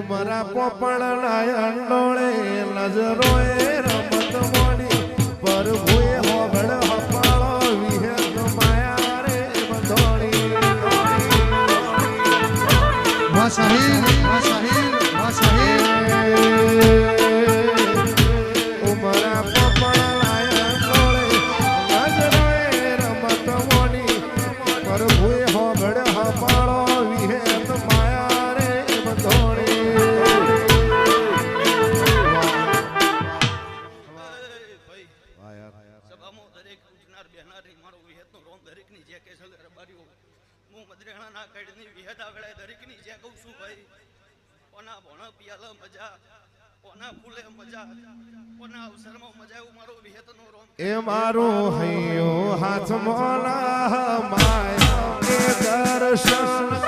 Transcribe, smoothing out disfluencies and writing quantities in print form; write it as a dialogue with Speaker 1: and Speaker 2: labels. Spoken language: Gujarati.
Speaker 1: ઉમરા પોપણ અંડોળે નજરોએ રમત મોડી પ્રભુએ હોબળ હપાળો વિહેત માયા રે બંધોણી
Speaker 2: વાસાહીલ
Speaker 1: ઉમરા પોપણ અંડોળે નજરોએ રમત મોડી પ્રભુએ હોબળ હપાળો વિહેત માયા રે બંધોણી
Speaker 3: દરેક ઉઠનાર બેહનારી મારો વિહેતનો રોમ દરેકની જે કે છે રબારીઓ હું મદરેણા ના કાઢની વિહેત આગળ દરેકની જે કહું છું ભાઈ કોના ભણ પિયાલા મજા કોના ફૂલે મજા કોના અવસરમાં મજા એવું મારો વિહેતનો રોમ
Speaker 1: એ મારું હૈયો હાથમાં માયા એ દર્શન